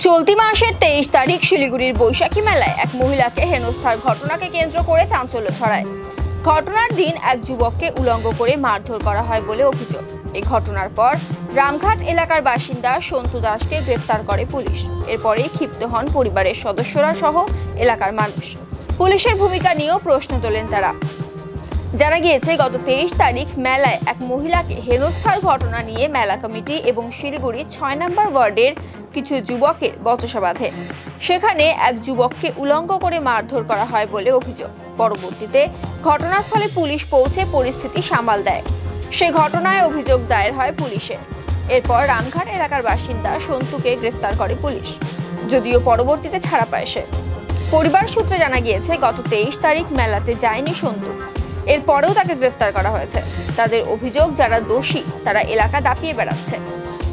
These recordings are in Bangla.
চলতি মাসের 23 তারিখ শিলিগুড়ির বৈশাখী মেলায় এক মহিলাকে হেনস্থার ঘটনাকে কেন্দ্র করে চাঞ্চল্য ছড়ায়। ঘটনার দিন এক যুবককে উলঙ্গ করে মারধর করা হয় বলে অভিযোগ। এই ঘটনার পর রামঘাট এলাকার বাসিন্দা সন্তু দাসকে গ্রেফতার করে পুলিশ। এরপরেই ক্ষিপ্ত হন পরিবারের সদস্যরা সহ এলাকার মানুষ। পুলিশের ভূমিকা নিয়েও প্রশ্ন তোলেন তারা। জানা গিয়েছে, গত 23 তারিখ মেলায় এক মহিলাকে হেনস্থার ঘটনা নিয়ে মেলা কমিটি এবং শিলিগুড়ি 6 নম্বর ওয়ার্ডের কিছু যুবকের বচসা বাঁধে। সেখানে এক যুবককে উলঙ্গ করে মারধর করা হয় বলে অভিযোগ। পরবর্তীতে ঘটনাস্থলে পুলিশ পৌঁছে পরিস্থিতি সামাল দেয়। সে ঘটনায় অভিযোগ দায়ের হয় পুলিশে। এরপর রামঘাট এলাকার বাসিন্দা সন্তুকে গ্রেফতার করে পুলিশ, যদিও পরবর্তীতে ছাড়া পায় সে। পরিবার সূত্রে জানা গিয়েছে, গত 23 তারিখ মেলাতে যায়নি সন্তু। এরপরেও তাকে গ্রেফতার করা হয়েছে। তাদের অভিযোগ, যারা দোষী তারা এলাকা দাপিয়ে বেড়াচ্ছে।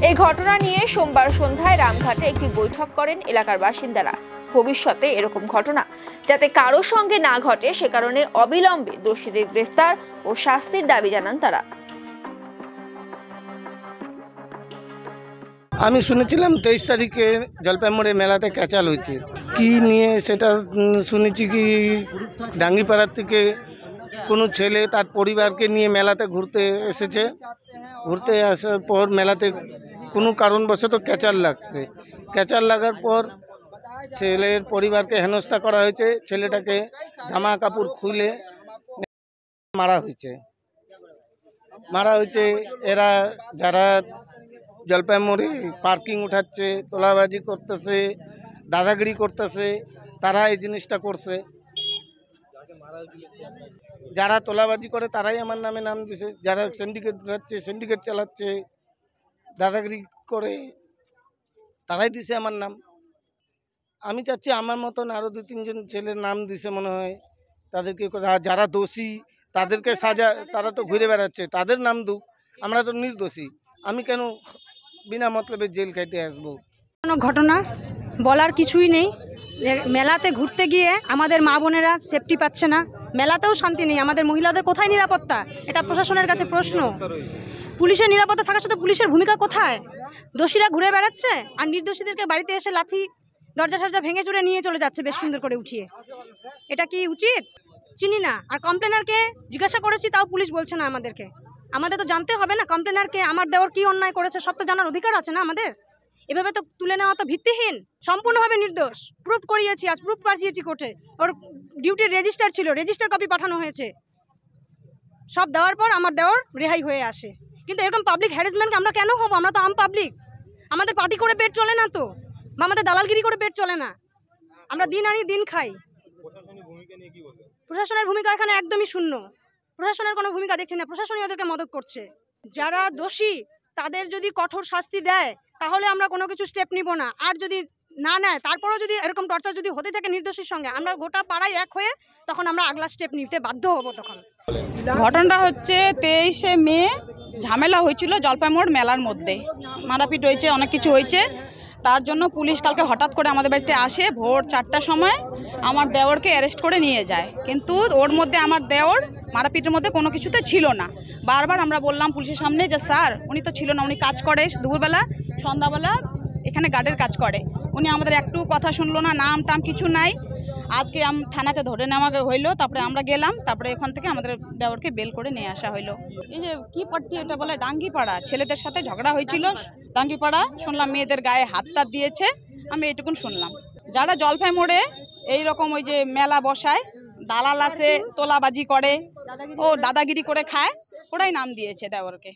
এই ঘটনা নিয়ে সোমবার সন্ধ্যায় রামঘাটে একটি বৈঠক করেন এলাকার বাসিন্দারা। ভবিষ্যতে এরকম ঘটনা যাতে কারোর সঙ্গে না ঘটে সে কারণে অবিলম্বে দোষীদের গ্রেফতার ও শাস্তির দাবি জানান তারা। আমি শুনেছিলাম 23 তারিখে জলপাইমোড়ে মেলাতে ক্যাচাল হয়েছে। কি নিয়ে সেটা শুনেছি কি ডাঙ্গিপাড়ার থেকে কোনো ছেলে তার পরিবারকে নিয়ে মেলাতে ঘুরতে এসেছে। ঘুরতে আসার পর মেলাতে কোনো কারণবশত ক্যাচাল লাগছে। ক্যাচাল লাগার পর ছেলের পরিবারকে হেনস্থা করা হয়েছে। ছেলেটাকে জামা কাপড় খুলে মারা হয়েছে। এরা যারা জলপাইমোড়ে পার্কিং উঠাচ্ছে, তোলাবাজি করতেছে, দাদাগিরি করতেছে, তারা এই জিনিসটা করছে। যারা তোলাবাজি করে তারাই আমার নামে নাম দিছে। যারা সিন্ডিকেট উঠাচ্ছে, সিন্ডিকেট চালাচ্ছে, দাদাগিরি করে, তারাই দিছে আমার নাম। আমি চাচ্ছি আমার মতন আরও 2-3 জন ছেলের নাম দিছে মনে হয়, তাদেরকে যারা দোষী তাদেরকে সাজা। তারা তো ঘুরে বেড়াচ্ছে, তাদের নাম দুক। আমরা তো নির্দোষী, আমি কেন বিনা মতলবে জেল খাইতে আসবো? কোনো ঘটনা বলার কিছুই নেই। মেলাতে ঘুরতে গিয়ে আমাদের মা বোনেরা সেফটি পাচ্ছে না, মেলাতেও শান্তি নেই। আমাদের মহিলাদের কোথায় নিরাপত্তা? এটা প্রশাসনের কাছে প্রশ্ন। পুলিশের নিরাপত্তা থাকার সাথে পুলিশের ভূমিকা কোথায়? দোষীরা ঘুরে বেড়াচ্ছে আর নির্দোষীদেরকে বাড়িতে এসে লাথি দরজা সরজা ভেঙে চুরে নিয়ে চলে যাচ্ছে বেশ সুন্দর করে উঠিয়ে। এটা কি উচিত? চিনি না। আর কমপ্লেনারকে জিজ্ঞাসা করেছি, তাও পুলিশ বলছে না আমাদেরকে। আমাদের তো জানতে হবে না কমপ্লেনারকে আমার দেওয়ার কি অন্যায় করেছে, সব তো জানার অধিকার আছে না আমাদের। এভাবে তো তুলে নেওয়া তো ভিত্তিহীন, সম্পূর্ণভাবে নির্দোষ। প্রুফ করিয়েছি, আজ প্রুফ পাঠিয়েছি কোর্টে। ওর ডিউটির রেজিস্টার ছিল, রেজিস্টার কপি পাঠানো হয়েছে। সব দেওয়ার পর আমার দেওয়ার রেহাই হয়ে আসে। কিন্তু এরকম পাবলিক হ্যারাসমেন্টকে আমরা কেন হবো? আমরা তো আম পাবলিক। আমাদের পার্টি করে পেট চলে না তো, বা আমাদের দালালগিরি করে পেট চলে না। আমরা দিন আনি দিন খাই। প্রশাসনের ভূমিকা এখানে একদমই শূন্য। প্রশাসনের কোনো ভূমিকা দেখছি না। প্রশাসনই ওদেরকে মদত করছে। যারা দোষী তাদের যদি কঠোর শাস্তি দেয় তাহলে আমরা কোনো কিছু স্টেপ নিব না। আর যদি না নেয়, তারপরেও যদি এরকম টর্চার যদি হতে থাকে নির্দোষীর সঙ্গে, আমরা গোটা পাড়ায় এক হয়ে তখন আমরা আগলা স্টেপ নিতে বাধ্য হব। তখন ঘটনাটা হচ্ছে 23শে মে ঝামেলা হয়েছিল জলপাইমোড় মেলার মধ্যে। মারাপিট হয়েছে, অনেক কিছু হয়েছে। তার জন্য পুলিশ কালকে হঠাৎ করে আমাদের বাড়িতে আসে। ভোর 4টার সময় আমার দেওরকে অ্যারেস্ট করে নিয়ে যায়। কিন্তু ওর মধ্যে আমার দেওর মারাপিটের মধ্যে কোনো কিছুতে ছিল না। বারবার আমরা বললাম পুলিশের সামনে যে স্যার উনি তো ছিল না, উনি কাজ করে দুপুরবেলা সন্ধ্যাবেলা এখানে গার্ডের কাজ করে। উনি আমাদের একটু কথা শুনলো না, নাম টাম কিছু নাই। আজকে থানাতে ধরে নেওয়া হইলো, তারপরে আমরা গেলাম, তারপরে এখান থেকে আমাদের দেওরকে বেল করে নিয়ে আসা হইলো। এই যে কি পার্টি এটা বলে ডাঙ্গিপাড়া, ছেলেদের সাথে ঝগড়া হয়েছিল ডাঙ্গিপাড়া। শুনলাম মেয়েদের গায়ে হাত টাত দিয়েছে, আমি এটুকুন শুনলাম। যারা জলপাইমোড়ে এইরকম ওই যে মেলা বসায়, দালাল আছে, তোলাবাজি করে, ও দাদাগিরি করে খায়, ওরাই নাম দিয়েছে দেওরকে।